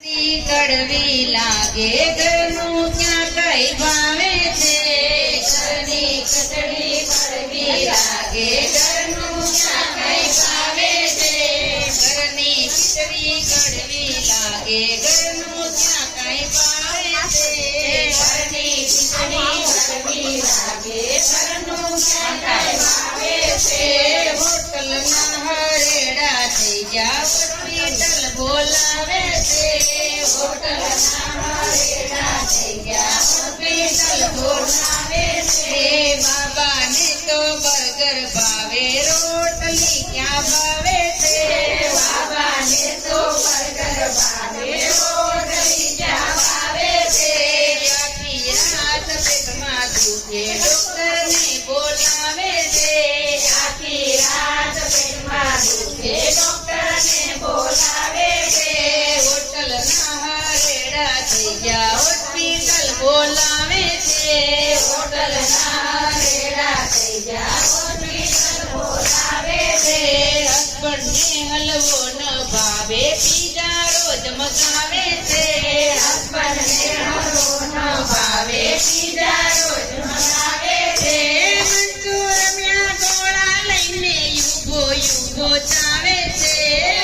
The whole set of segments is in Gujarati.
કડવી લાગે ઘરનું ક્યાં કઈ ભાવે છે ઘરની ખીચડી કડવી લાગે ઘરનું ક્યાં કઈ ભાવે છે ઘરની ખીચડી કડવી લાગે ઘરનું ક્યાં કઈ ભાવે છે ઘરની ખીચડી કડવી લાગે ઘરનું ક્યાં કઈ ભાવે છે હોટલના હરેડા થઈ ગયા હોસ્પિટલ બોલાવે છે હોટલના હરેડા થઈ ગયા હોસ્પિટલ બોલાવે છે બાબાને તો બર્ગર ભાવે રોટલી ક્યાં ભાવે છે બાબાને તો બર્ગર ભાવે રોટલી ક્યાં ભાવે છે આખી રાત પેટમાં દુખે ડોક્ટરને બોલાવે છે આખી રાત પેટમાં દુખે ડોક્ટરને બોલાવે છે હોટલના હરેડા થઈ ગયા હોસ્પિટલ બોલાવે છે હોટલના હરેડા થઈ ગયા હોસ્પિટલ બોલાવે છે હસબન્ડને હલવો ન ભાવે પીઝા રોજ મગાવે છે હસબન્ડને હલવો ન ભાવે પીઝા રોજ મગાવે છે મંચુરિયન ગોળા લઈને યુગો યુગો ચાવે છે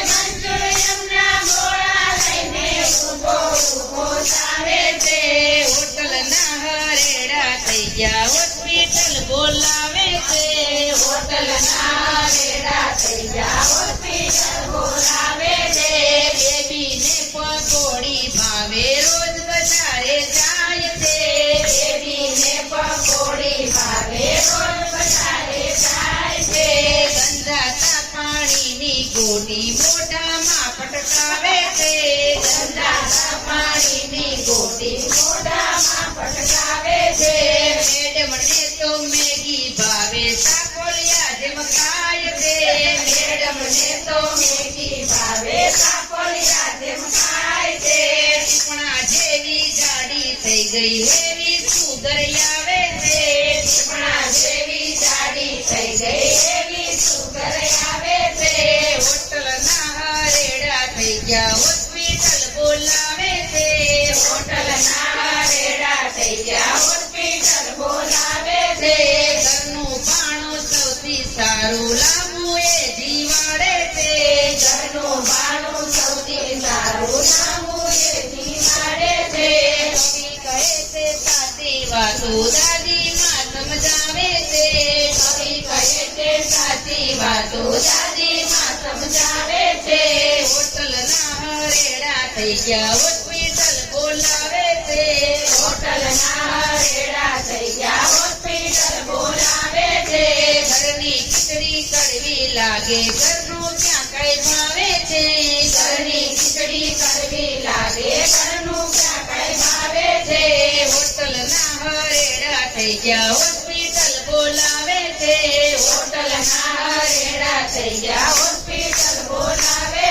મંચુરિયનના ગોળા લઈને યુગો યુગો ચાવે છે હોટલના હરેડા થઈ ગયા હોસ્પિટલ બોલાવે છે હોટલના હરેડા થઈ ગયા હોસ્પિટલ બોલાવે છે બેબીને પકોડી ભાવે રોજ બજારે જાય છે બેબીને પકોડી ભાવે રોજ બજારે જાય છે ગંધાતા પાણીની ગોટી મોઢામાં પટકાવે છે ગંધાતા પાણીની ગોટી મોઢામાં પટકાવે છે મેડમને તો મેગી ભાવે સાકોલિયા જેમ ખાય છે મેડમને તો મેગી ભાવે સાકોલિયા જેમ ખાય છે ટીપણા જેવી જાડી થઈ ગઈ એવી સુગર આવે છે ટીપણા જેવી જાડી થઈ ગઈ એવી સુગર આવે છે હોટલના હરેડા થઈ ગયા હોસ્પિટલ બોલાવે છે હોટલના હરેડા થઈ ગયા હોસ્પિટલ બોલાવે છે ઘરનું પાણું સૌથી સારું લાંબુ એ જીવાડે છે ઘરનું પાણું સૌથી સારું લાંબુ એ જીવાડે છે કવિ કહે છે સાચી વાતો દાદીમાં સમજાવે છે કવિ કહે છે સાચી વાતો દાદીમાં સમજાવે છે હોટલના હરેડા થઈ ગયા હોસ્પિટલ બોલાવે છે હોટલના હરેડા થઈ ગયા હોસ્પિટલ બોલાવે છે ઘરની ખીચડી કડવી લાગે ઘરનું ક્યાં કઈ ભાવે છે ઘરની ખીચડી કડવી લાગે ઘરનું ક્યાં કઈ ભાવે છે હોટલના હરેડા થઈ ગયા હોસ્પિટલ બોલાવે છે હોટલના હરેડા થઈ ગયા હોસ્પિટલ બોલાવે